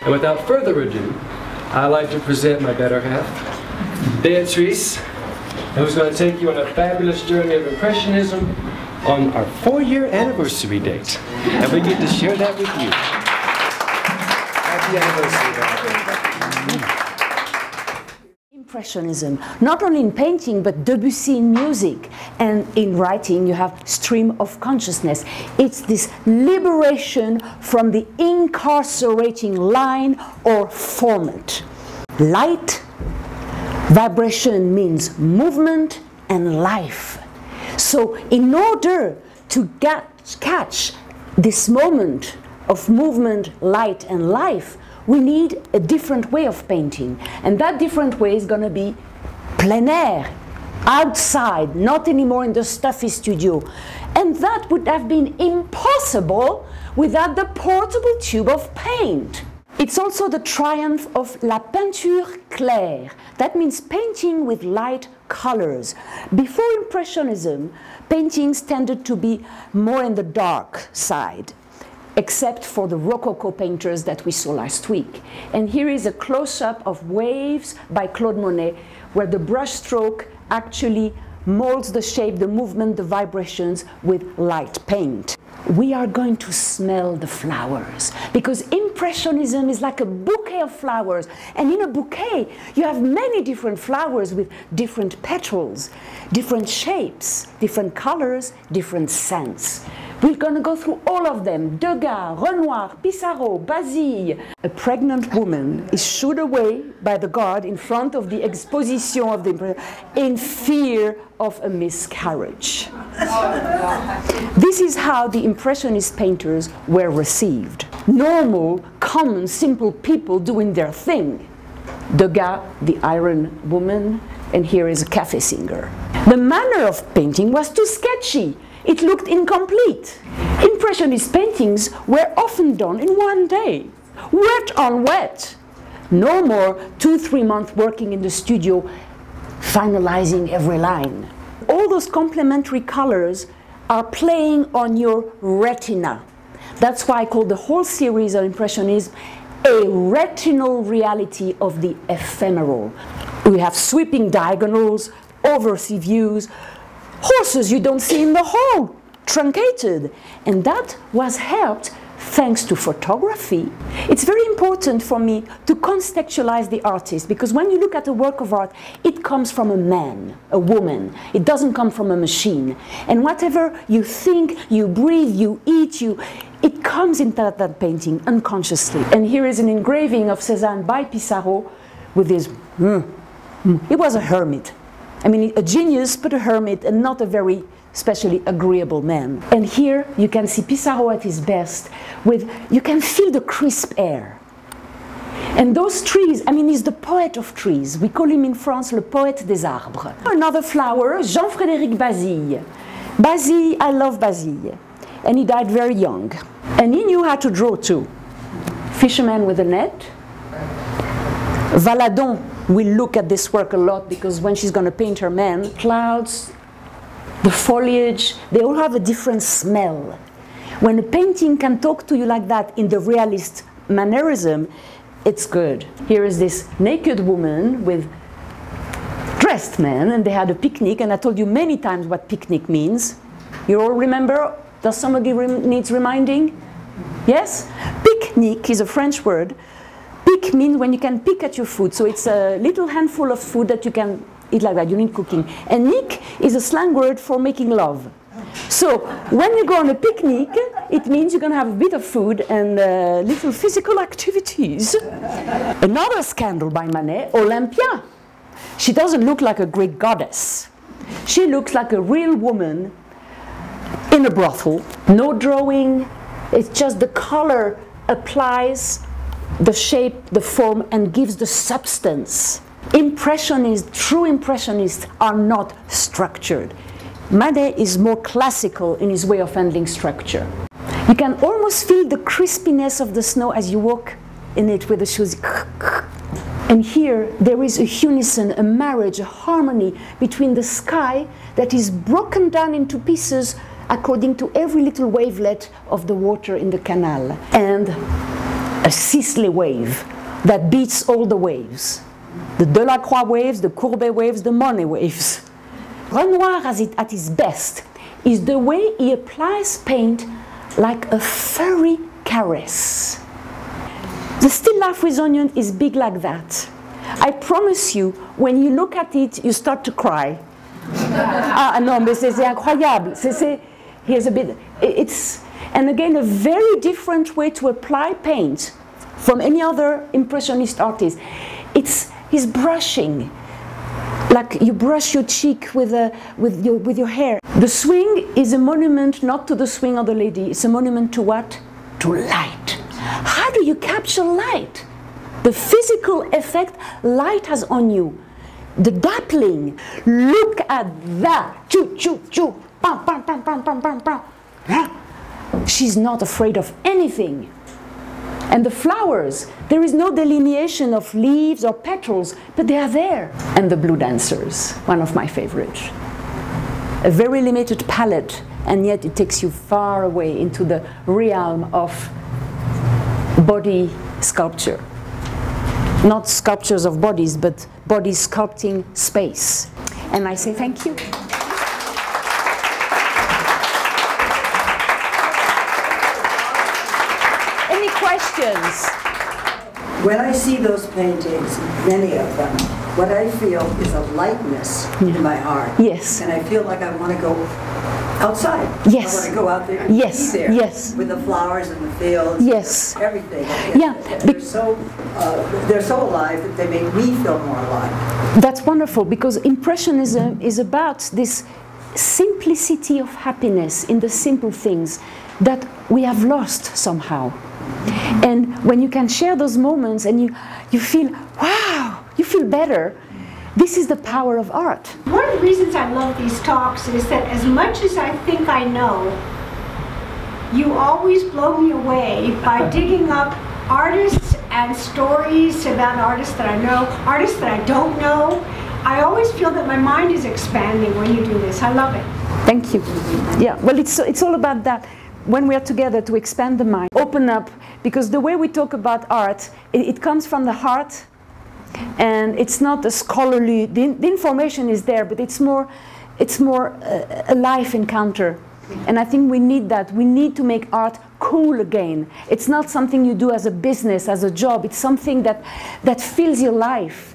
And without further ado, I'd like to present my better half, Beatrice, who's going to take you on a fabulous journey of Impressionism on our 4-year anniversary date. And we get to share that with you. Happy anniversary. Impressionism, not only in painting, but Debussy in music, and in writing you have stream of consciousness. It's this liberation from the incarcerating line or format. Light, vibration means movement and life. So in order to catch this moment of movement, light and life, we need a different way of painting. And that different way is going to be plein air, outside, not anymore in the stuffy studio. And that would have been impossible without the portable tube of paint. It's also the triumph of la peinture claire. That means painting with light colors. Before Impressionism, paintings tended to be more in the dark side, except for the Rococo painters that we saw last week. And here is a close-up of Waves by Claude Monet, where the brush stroke actually molds the shape, the movement, the vibrations with light paint. We are going to smell the flowers, because Impressionism is like a bouquet of flowers, and in a bouquet you have many different flowers with different petals, different shapes, different colors, different scents. We're going to go through all of them: Degas, Renoir, Pissarro, Basile. A pregnant woman is shooed away by the guard in front of the Exposition of the in fear of a miscarriage. This is how the Impressionist painters were received. Normal, common, simple people doing their thing. Degas, the iron woman, and here is a cafe singer. The manner of painting was too sketchy. It looked incomplete. Impressionist paintings were often done in one day, wet on wet. No more 2-3 months working in the studio, finalizing every line. All those complementary colors are playing on your retina. That's why I call the whole series of Impressionism a retinal reality of the ephemeral. We have sweeping diagonals, oversea views, horses you don't see in the hall, truncated. And that was helped thanks to photography. It's very important for me to contextualize the artist, because when you look at a work of art, it comes from a man, a woman. It doesn't come from a machine. And whatever you think, you breathe, you eat, it comes into that painting unconsciously. And here is an engraving of Cézanne by Pissarro with his, he was a hermit. I mean, a genius, but a hermit, and not a very especially agreeable man. And here you can see Pissarro at his best, with, you can feel the crisp air. And those trees, I mean, he's the poet of trees. We call him in France le poète des arbres. Another flower, Jean-Frédéric Basile. Basile, I love Basile. And he died very young. And he knew how to draw too. Fisherman with a net. Valadon will look at this work a lot, because when she's going to paint her man, clouds, the foliage, they all have a different smell. When a painting can talk to you like that in the realist mannerism, it's good. Here is this naked woman with dressed men, and they had a picnic, and I told you many times what picnic means. You all remember? Does somebody needs reminding? Yes? Picnic is a French word. Pick means when you can pick at your food, so it's a little handful of food that you can eat like that. You need cooking. And nick is a slang word for making love. So when you go on a picnic, it means you're going to have a bit of food and little physical activities. Another scandal by Manet, Olympia. She doesn't look like a Greek goddess. She looks like a real woman in a brothel. No drawing. It's just the color applies the shape, the form, and gives the substance. Impressionists, true Impressionists, are not structured. Manet is more classical in his way of handling structure. You can almost feel the crispiness of the snow as you walk in it with the shoes. And here there is a unison, a marriage, a harmony between the sky that is broken down into pieces according to every little wavelet of the water in the canal, and a Sisley wave that beats all the waves. The Delacroix waves, the Courbet waves, the Monet waves. Renoir at his best is the way he applies paint like a furry caress. The Still Life with Onion is big like that. I promise you, when you look at it, you start to cry. Ah non, mais c'est incroyable. Here's a bit. It's, and again, a very different way to apply paint from any other Impressionist artist. He's brushing, like you brush your cheek with your hair. The swing is a monument not to the swing of the lady. It's a monument to what? To light. How do you capture light? The physical effect light has on you. The dappling. Look at that. Choo, choo, choo. Bam, bam, bam, bam, bam, bam, bam. She's not afraid of anything. And the flowers, there is no delineation of leaves or petals, but they are there. And the Blue Dancers, one of my favorites. A very limited palette, and yet it takes you far away into the realm of body sculpture. Not sculptures of bodies, but body sculpting space. And I say thank you. Any questions? When I see those paintings, many of them, what I feel is a lightness in my art. Yes. And I feel like I want to go outside. Yes. I want to go out there and be there. Yes. With the flowers and the fields. Yes. Everything. Yeah. They're so alive that they make me feel more alive. That's wonderful, because Impressionism is about this simplicity of happiness in the simple things that we have lost somehow. And when you can share those moments and you feel, wow, you feel better, this is the power of art. One of the reasons I love these talks is that as much as I think I know, you always blow me away by digging up artists and stories about artists that I know, artists that I don't know. I always feel that my mind is expanding when you do this. I love it. Thank you. Yeah, well, it's all about that. When we are together, to expand the mind, open up, because the way we talk about art, it comes from the heart, and it's not a scholarly, the information is there, but it's more a life encounter. And I think we need that. We need to make art cool again. It's not something you do as a business, as a job. It's something that fills your life.